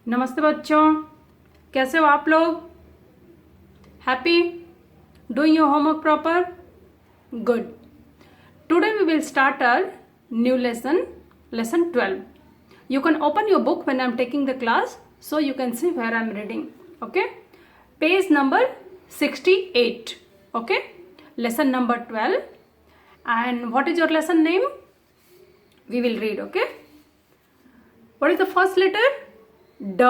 नमस्ते बच्चों, कैसे हो आप लोग? Happy? Doing your homework proper? Good. Today we will start our new lesson, lesson 12. You can open your book when I'm taking the class so you can see where I'm reading. Okay? Page number 68. Okay? Lesson number 12. And what is your lesson name? We will read. Okay? What is the first letter? D.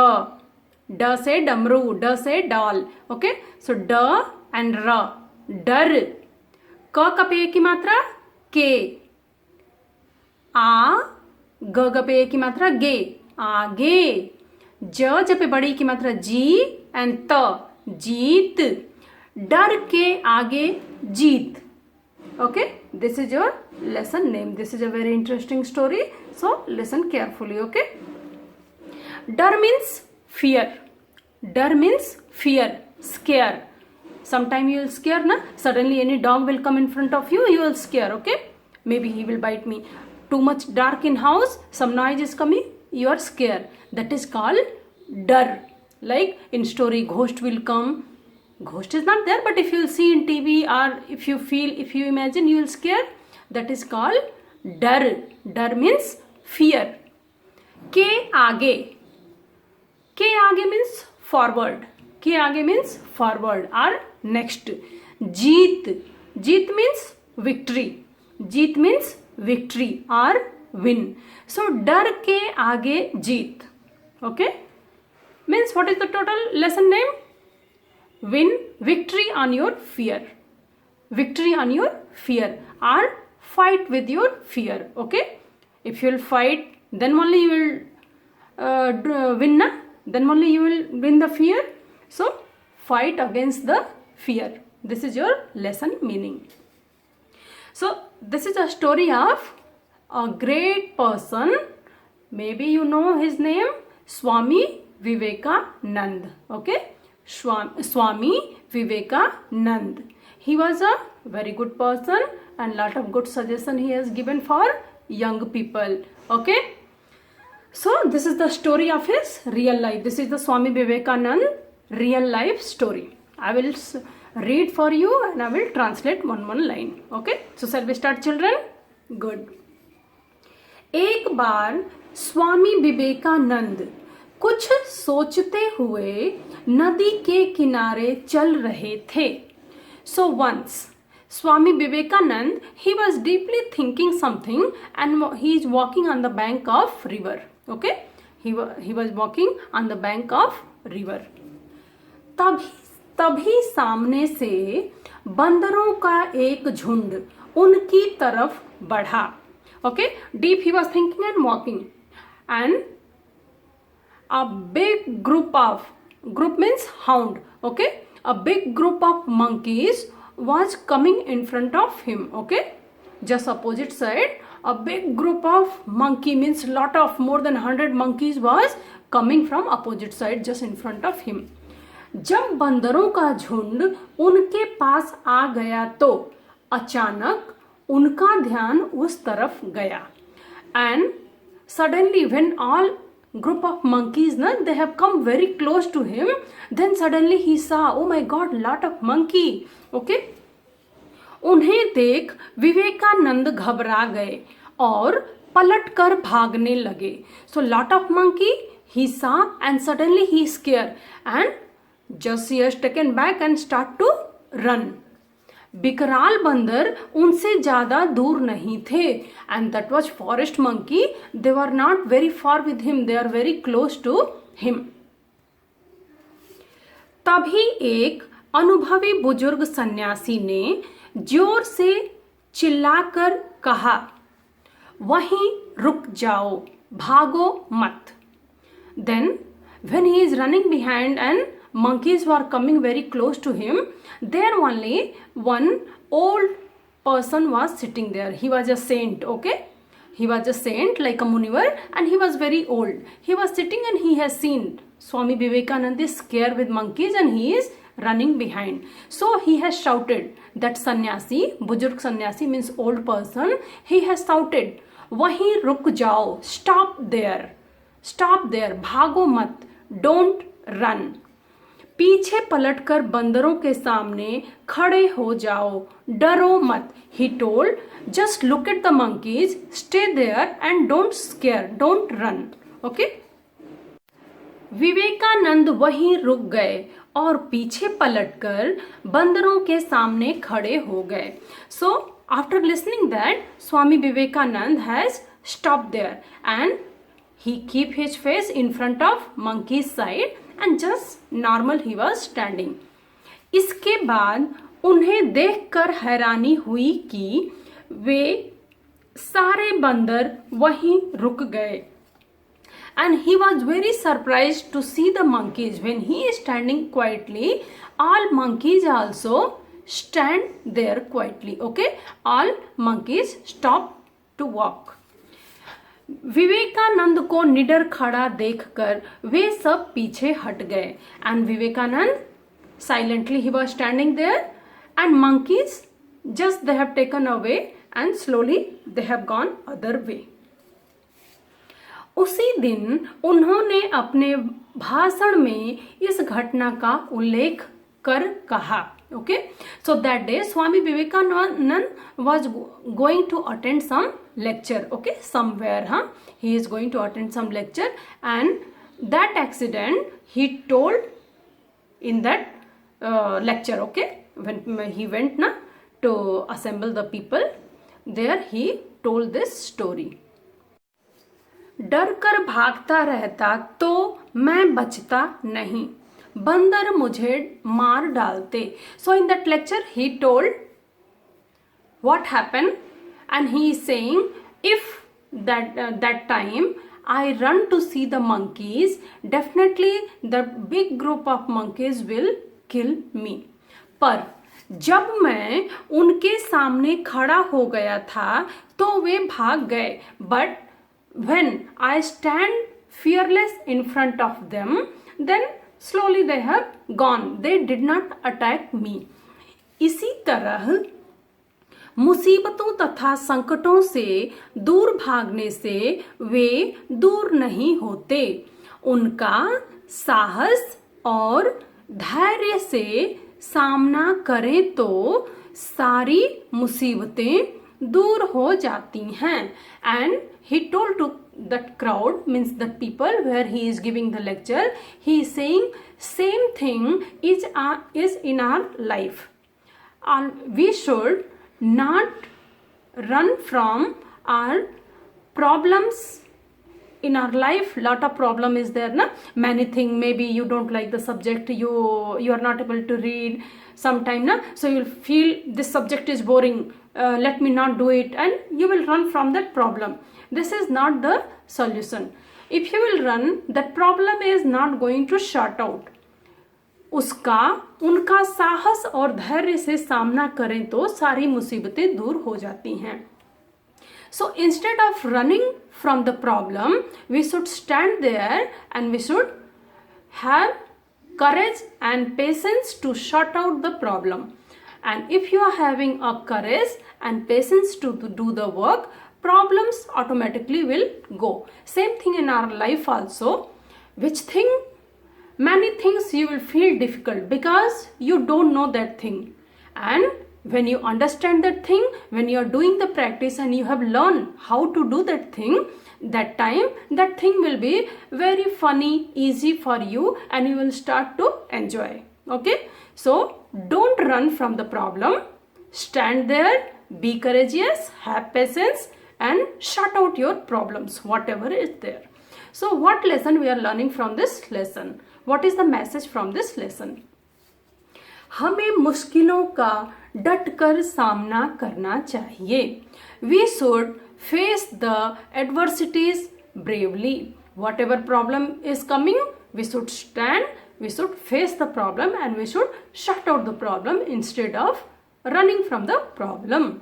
D से डमरू, ड से doll. Okay? So D and R. डर. क का पे की मात्रा के. आ ग ग पे की मात्रा गे, आगे. ज ज पे बड़ी की मात्रा जी एंड त, जीत. डर के आगे जीत. Okay, this is your lesson name. This is a very interesting story, so listen carefully. Okay. Dar means fear. Dar means fear, scare. Sometime you will scare, na? Suddenly any dog will come in front of you, you will scare. Okay, maybe he will bite me. Too much dark in house, some noise is coming, you are scared. That is called dar. Like in story, ghost will come. Ghost is not there, but if you see in TV or if you feel, if you imagine, you will scare. That is called dar. Dar means fear. के आगे. के आगे means forward. के आगे means forward or next. Jeet. Jeet means victory. Jeet means victory or win. So डर के आगे जीत. Okay? Means what is the total lesson name? Win, victory on your fear. Victory on your fear or fight with your fear. Okay? If you will fight, then only you will win, na? Then only you will win the fear. So fight against the fear. This is your lesson meaning. So this is a story of a great person. Maybe you know his name, Swami Vivekanand. Okay? Swami Vivekanand. He was a very good person and lot of good suggestion he has given for young people. Okay? So this is the story of his real life. This is the Swami Vivekanand real life story. I will read for you and I will translate one line. Okay? So shall we start, children? Good. एक बार स्वामी विवेकानंद कुछ सोचते हुए नदी के किनारे चल रहे थे. So once Swami Vivekanand, he was deeply thinking something and he is walking on the bank of river. Okay? He was walking on the bank of river. तभी सामने से बंदरों का एक झुंड उनकी तरफ बढ़ा. Okay? Deep he was thinking and walking. And a big group means hound. Okay? A big group of monkeys was coming in front of him. Okay? Just opposite side, a big group of monkey means lot of more than 100 monkeys was coming from opposite side just in front of him. जब बंदरों का झुंड उनके पास आ गया तो अचानक उनका ध्यान उस तरफ गया. And suddenly when all group of monkeys, they have come very close to him, then suddenly he saw, oh my god, lot of monkey. Okay? उन्हें देख विवेकानंद घबरा गए और पलटकर भागने लगे. So lot of monkey he saw and suddenly he scared and just he has taken back and start to run. बिकराल बंदर उनसे ज्यादा दूर नहीं थे and that was forest monkey. They were not very far with him. They are very close to him. तभी एक अनुभवी बुजुर्ग सन्यासी ने जोर से चिल्लाकर कहा, वहीं रुक जाओ, भागो मत. Then when he is running behind and monkeys were coming very close to him, there only one old person was sitting there. He was a saint. Okay? He was a saint like a Munivar and he was very old. He was sitting and he has seen Swami Vivekanand is scared with monkeys and he is running behind. So he has shouted, that sannyasi, Bujurg sannyasi means old person, he has shouted, wahi ruk jao, stop there, भागो मत, don't run. पीछे पलटकर बंदरों के सामने खड़े हो जाओ, डरो मत। He told, just look at the monkeys, stay there and don't scare, don't run. Okay? Vivekananda वहीं रुक गए और पीछे पलटकर बंदरों के सामने खड़े हो गए। So after listening that, Swami Vivekanand has stopped there and he keep his face in front of monkey's side and just normal he was standing. इसके बाद उन्हें देखकर हैरानी हुई कि वे सारे बंदर वहीं रुक गए। And he was very surprised to see the monkeys. When he is standing quietly, all monkeys also stand there quietly. Okay? All monkeys stop to walk. Vivekananda को निडर खड़ा देखकर वे सब पीछे हट गए। And Vivekanand silently he was standing there and monkeys just they have taken away and slowly they have gone other way. उसी दिन उन्होंने अपने भाषण में इस घटना का उल्लेख कर कहा। Okay, so that day Swami Vivekanand was going to attend some lecture. Okay, somewhere, he is going to attend some lecture, and that accident he told in that lecture. Okay, when he went to assemble the people, there he told this story. डर कर भागता रहता तो मैं बचता नहीं, बंदर मुझे मार डालते। So in that lecture he told what happened, and he is saying if that time I run to see the monkeys, definitely the big group of monkeys will kill me. पर जब मैं उनके सामने खड़ा हो गया था तो वे भाग गए, but when I stand fearless in front of them, then slowly they have gone. They did not attack me. इसी तरह मुसीबतों तथा संकटों से दूर भागने से वे दूर नहीं होते। उनका साहस और धैर्य से सामना करें तो सारी मुसीबतें दूर हो जाती हैं। And he told to that crowd, means that people where he is giving the lecture, he is saying same thing is in our life. We should not run from our problems in our life. Lot of problem is there, many thing. Maybe you don't like the subject, you are not able to read sometime, so you'll feel this subject is boring, let me not do it, and you will run from that problem. This is not the solution. If you will run, that problem is not going to shut out. उनका साहस और धैर्य से सामना करें तो सारी मुसीबतें दूर हो जाती हैं। So instead of running from the problem, we should stand there and we should have courage and patience to shut out the problem. And if you are having a courage and patience to do the work, problems automatically will go. Same thing in our life also. Many things you will feel difficult because you don't know that thing. And when you understand that thing, when you are doing the practice and you have learned how to do that thing, that time that thing will be very funny, easy for you, and you will start to enjoy. Okay, so don't run from the problem. Stand there, be courageous, have patience, and shut out your problems, whatever is there. So what lesson we are learning from this lesson? What is the message from this lesson? हमें मुश्किलों का डटकर सामना करना चाहिए. We should face the adversities bravely. Whatever problem is coming, we should stand, we should face the problem, and we should shut out the problem instead of running from the problem.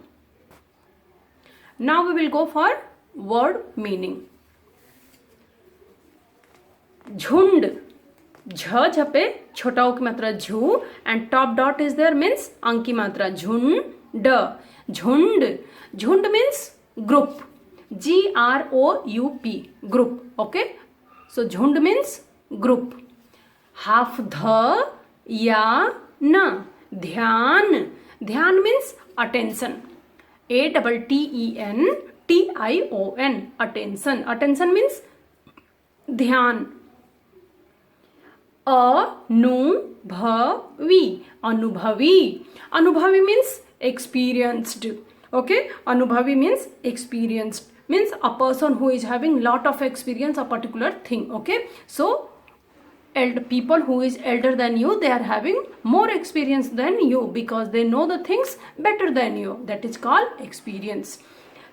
Now we will go for word meaning. झुंड, झ झपे छोटा ओ की मात्रा झू and top dot is there means अंक की मात्रा झुंड. झुंड, झुंड means group, GROUP, group. Okay, so झुंड मीन्स ग्रुप. हाफ ध या न. ध्यान. ध्यान means attention. ATTENTION. Attention. Attention means ध्यान. अनुभवी. अनुभवी. अनुभवी means experienced. Okay, अनुभवी means experienced, means a person who is having lot of experience a particular thing. Okay, so people who is elder than you, they are having more experience than you because they know the things better than you. That is called experience.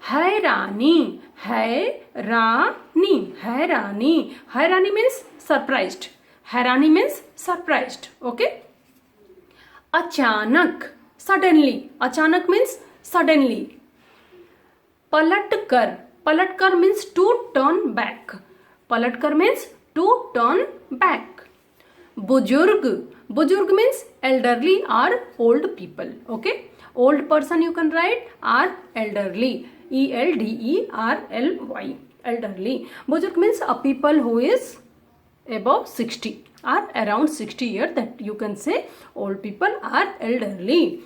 हैरानी. हैरानी. हैरानी. हैरानी means surprised. हैरानी means surprised. Okay. अचानक. suddenly. अचानक means suddenly. पलटकर. पलटकर means to turn back. पलटकर means to turn back. बुजुर्ग. बुजुर्ग means elderly or old people. Okay. Old person you can write are elderly. ELDERLY. Elderly. बुजुर्ग means a people who is above 60 or around 60 years, that you can say old people are elderly.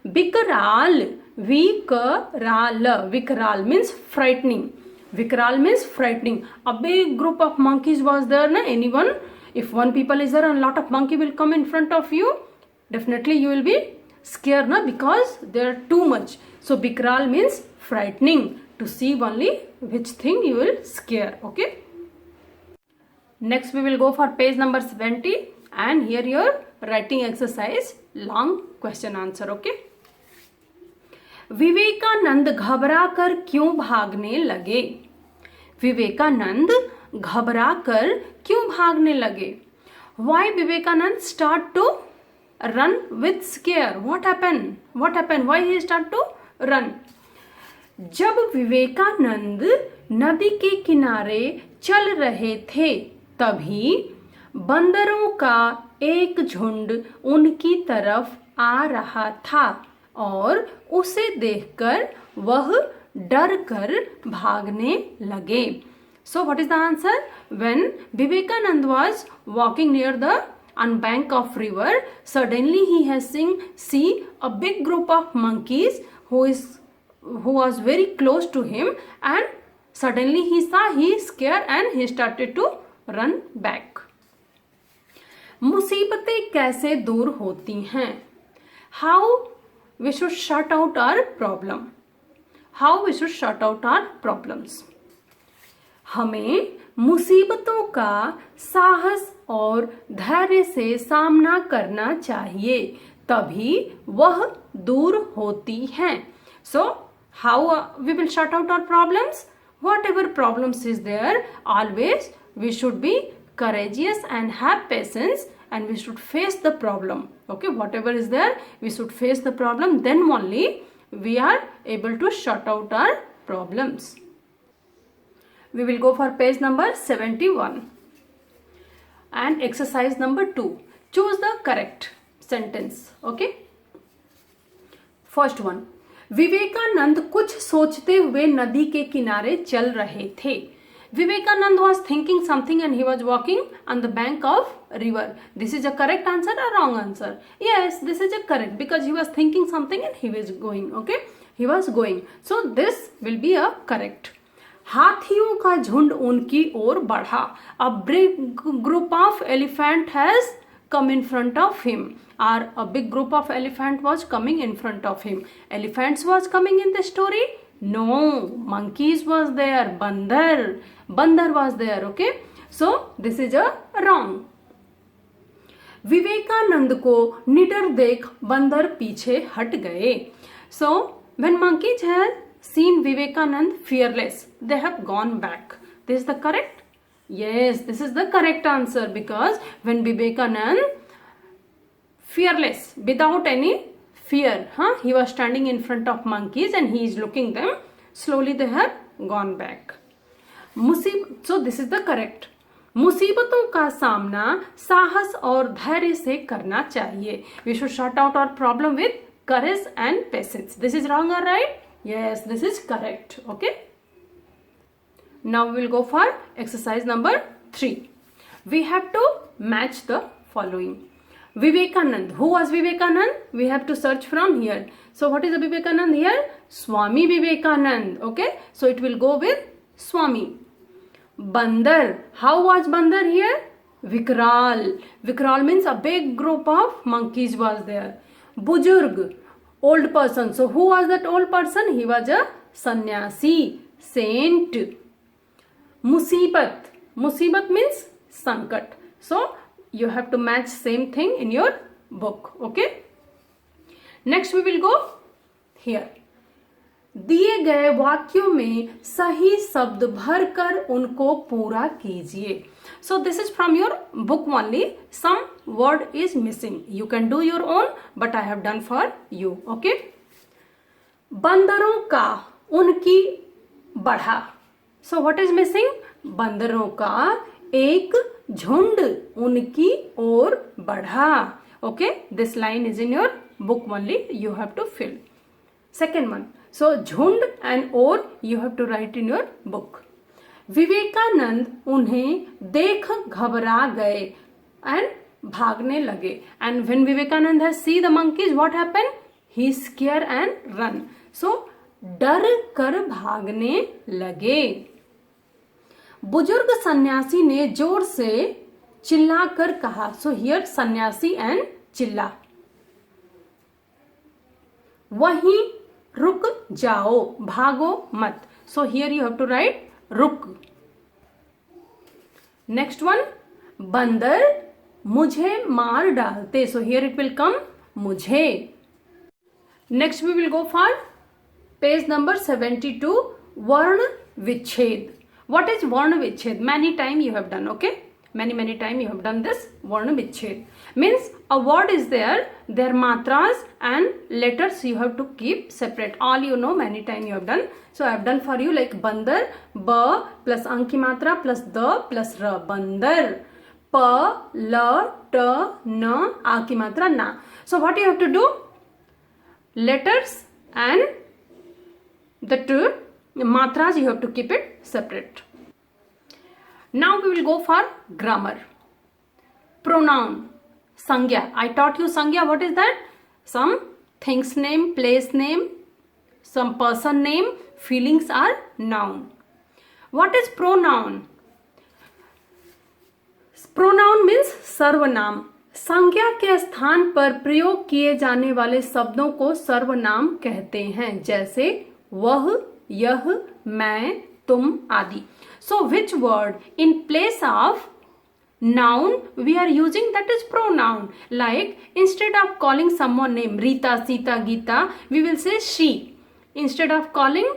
Vikral. Vikral. Vikral means frightening. Vikral means frightening. A big group of monkeys was there, na? Anyone, if one people is there and a lot of monkey will come in front of you, definitely you will be scared, na? Because they are too much. So Vikral means frightening. To see only which thing you will scare. Okay. Next we will go for page number 70 and here your writing exercise, long question answer. Okay. Vivekananda घबराकर क्यों भागने लगे? विवेकानंद घबराकर क्यों भागने लगे? Why Vivekanand start to run with scare? What happened? What happened? Why he start to run? जब विवेकानंद नदी के किनारे चल रहे थे तभी बंदरों का एक झुंड उनकी तरफ आ रहा था और उसे देखकर वह डर कर भागने लगे. So what is the answer? When Vivekanand was walking near the bank of river, suddenly he has see a big group of monkeys who was very close to him, and suddenly he saw, he scared and he started to run back. मुसीबतें कैसे दूर होती हैं? How we should shut out our problem. How we should shut out our problems. हमें मुसीबतों का साहस और धैर्य से सामना करना चाहिए, तभी वह दूर होती हैं. So how we will shut out our problems? Whatever problems is there, always we should be courageous and have patience, and we should face the problem. Okay, whatever is there, we should face the problem, then only we are able to shut out our problems. We will go for page number 71 and exercise number 2. Choose the correct sentence. Okay. First one. Vivekananda कुछ सोचते हुए नदी के किनारे चल रहे थे. Vivekanand was thinking something and he was walking on the bank of river. This is a correct answer or wrong answer? Yes, this is a correct, because he was thinking something and he was going. Okay, he was going. So this will be a correct. हाथियों का झुंड उनकी ओर बढ़ा. A big group of elephant has come in front of him, or a big group of elephant was coming in front of him. Elephants was coming in the story? No, monkeys was there. Bandar was there. Okay, so this is a wrong. Vivekananda को निडर देख बंदर पीछे हट गए. So when monkeys had seen Vivekanand fearless, they have gone back. This is the correct? Yes, this is the correct answer, because when Vivekanand fearless, without any fear, he was standing in front of monkeys and he is looking them, slowly they have gone back. So this is the correct. मुसीबतों का सामना साहस और धैर्य से करना चाहिए. We should shut out our problem with courage and patience. This is wrong or right? Yes, this is correct. Okay. Now we will go for exercise number 3. We have to match the following. Vivekanand. Who was Vivekanand? We have to search from here. So what is the Vivekanand here? Swami Vivekanand. Okay. So it will go with Swami. Bandar. How was Bandar here? Vikral. Vikral means a big group of monkeys was there. Bujurg. Old person. So who was that old person? He was a sannyasi, saint. Musibat. Musibat means sankat. So you have to match same thing in your book. Okay. Next we will go here. दिए गए वाक्यों में सही शब्द भरकर उनको पूरा कीजिए. So this is from your book only. Some word is missing. You can do your own, but I have done for you. Okay. बंदरों का उनकी बढ़ा. So what is missing? बंदरों का एक झुंड उनकी ओर बढ़ा. Okay. This line is in your book only. You have to fill. Second one. So झुंड and or you have to write in your book. Vivekananda उन्हें देख घबरा गए and भागने लगे. And when Vivekanand has see the monkeys, what happened? He scare and run. So डर कर भागने लगे. बुजुर्ग सन्यासी ने जोर से चिल्लाकर कहा. So here सन्यासी and चिल्ला. वहीं रुक जाओ, भागो मत. So here you have to write रुक. Next one, बंदर मुझे मार डालते. So here it will come मुझे. Next we will go for page number 72, वर्ण विच्छेद. What is वर्ण विच्छेद? Many time you have done. Okay. Many time you have done this. वर्ण विच्छेद means a word is there, their matras and letters you have to keep separate. All you know, many time you have done. So I have done for you like bandar, ba plus ang ki matra plus the plus ra. Bandar. Pa, la, ta, na, a ki matra na. So what you have to do? Letters and the two matras you have to keep it separate. Now we will go for grammar. Pronoun. Sangya. I taught you Sangya. What is that? Some things name, place name, some person name, feelings are noun. What is pronoun? Pronoun means सर्वनाम. संज्ञा के स्थान पर प्रयोग किए जाने वाले शब्दों को सर्वनाम कहते हैं. जैसे वह, यह, मैं, तुम आदि. So which word in place of noun we are using, that is pronoun. Like instead of calling someone name Rita, Sita, Gita, we will say she. Instead of calling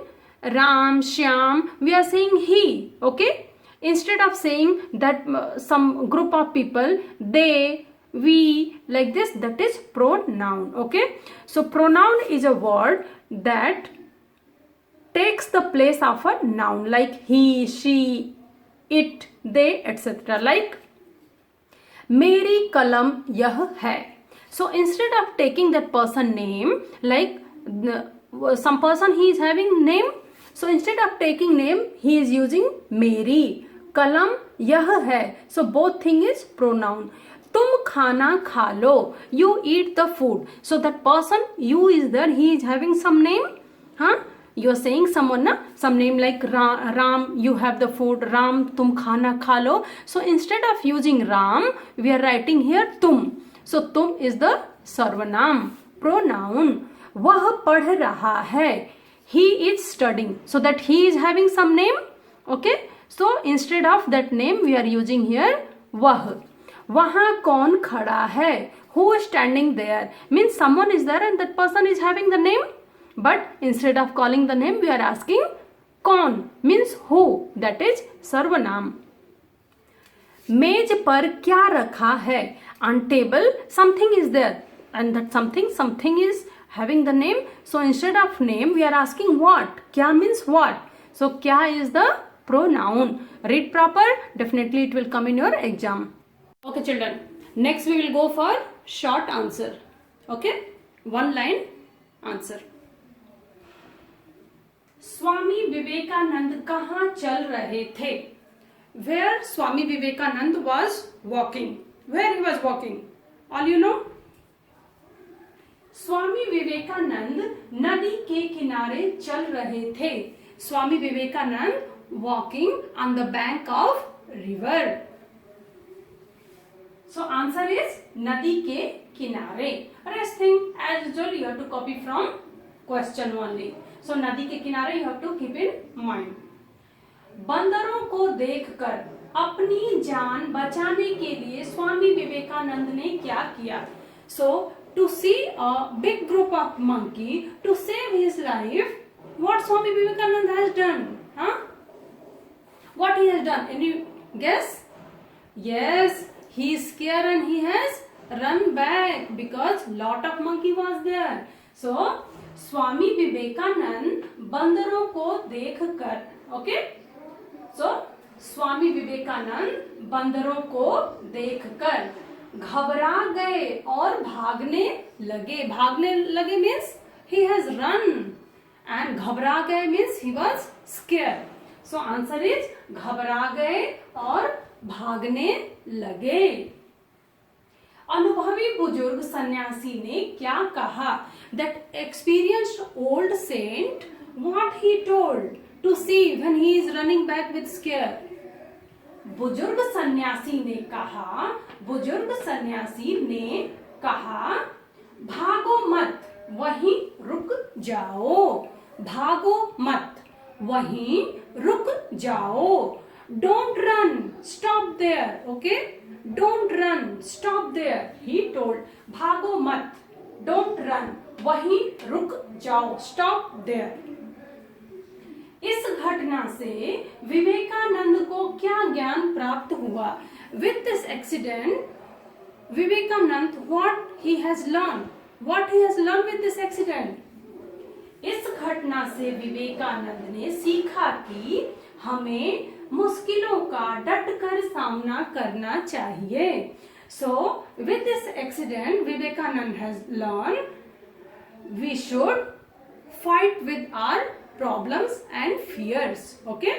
Ram, Shyam, we are saying he. Okay. Instead of saying that some group of people, they, we, like this, that is pronoun. Okay. So pronoun is a word that takes the place of a noun like he, she, it, they, etc. Like मेरी कलम यह है. So instead of taking that person name, like some person he is having name, so instead of taking name he is using मेरी. कलम यह है. So both thing is pronoun. तुम खाना खा लो. You eat the food. So that person you is there, he is having some name. Huh? You are saying someone, na? Some name like Ram, you have the food. Ram, tum khana kha lo. So instead of using Ram, we are writing here tum. So tum is the sarvanam, pronoun. Vah padh raha hai. He is studying. So that he is having some name. Okay. So instead of that name, we are using here vah. Wahan kaun khada hai. Who is standing there? Means someone is there and that person is having the name. But instead of calling the name, we are asking कौन means who. That is सर्वनाम. मेज पर क्या रखा है? On table something is there and that something is having the name. So instead of name we are asking what. क्या means what. So क्या is the pronoun. Read proper. Definitely it will come in your exam. Okay children. Next we will go for short answer. Okay. One line answer. Swami Vivekananda कहाँ चल रहे थे? where Swami Vivekananda was walking. Where he was walking? All you know? Swami Vivekananda नदी के किनारे चल रहे थे. Swami Vivekananda walking on the bank of river. So answer is नदी के किनारे. Rest thing as usual you have to copy from question only. So नदी के किनारे you have to keep in mind. बंदरों को देखकर अपनी जान बचाने के लिए स्वामी विवेकानंद ने क्या किया? So to see a big group of monkey to save his life, what Swami Vivekananda has done? Huh? What he has done? Any guess? Yes, he is scared and he has run back because lot of monkey was there. So Swami Vivekanand बंदरों को देखकर, okay? So Swami Vivekananda बंदरों को देखकर घबरा गए और भागने लगे. भागने लगे means he has run and घबरा गए means he was scared. So answer is घबरा गए और भागने लगे. अनुभवी बुजुर्ग सन्यासी ने क्या कहा? That experienced old saint, what he told to see when he is running back with scare? बुजुर्ग सन्यासी ने कहा, बुजुर्ग सन्यासी ने कहा, भागो मत, वहीं रुक जाओ. भागो मत, वहीं रुक जाओ. Don't run, stop there. Okay? Don't run, stop there. He told. भागो मत, don't run, वहीं रुक जाओ. Stop there. इस घटना से विवेकानंद को क्या ज्ञान प्राप्त हुआ? With this accident, Vivekanand, what he has learned? What he has learned with this accident? इस घटना से विवेकानंद ने सीखा कि हमें मुश्किलों का डट कर सामना करना चाहिए. So, with this accident, Vivekanand has learned we should fight with our problems and fears. Okay?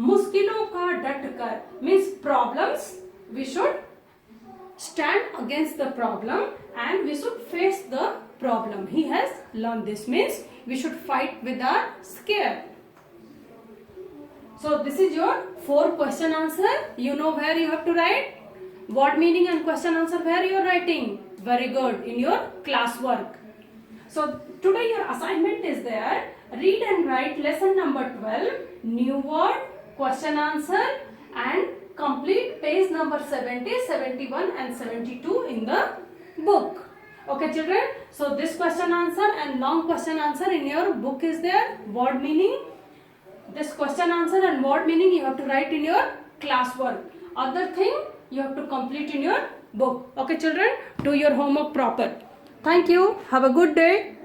मुश्किलों का डट कर means problems, we should stand against the problem and we should face the problem. He has learned this means we should fight with our scare. So this is your 4 question answer. You know where you have to write word meaning and question answer where you are writing. Very good, in your classwork. So today your assignment is there. Read and write lesson number 12, new word, question answer and complete page number 70, 71 and 72 in the book. Okay children, so this question answer and long question answer in your book is there. Word meaning, this question answer and word meaning you have to write in your classwork. Other thing you have to complete in your book. Okay children, do your homework proper. Thank you. Have a good day.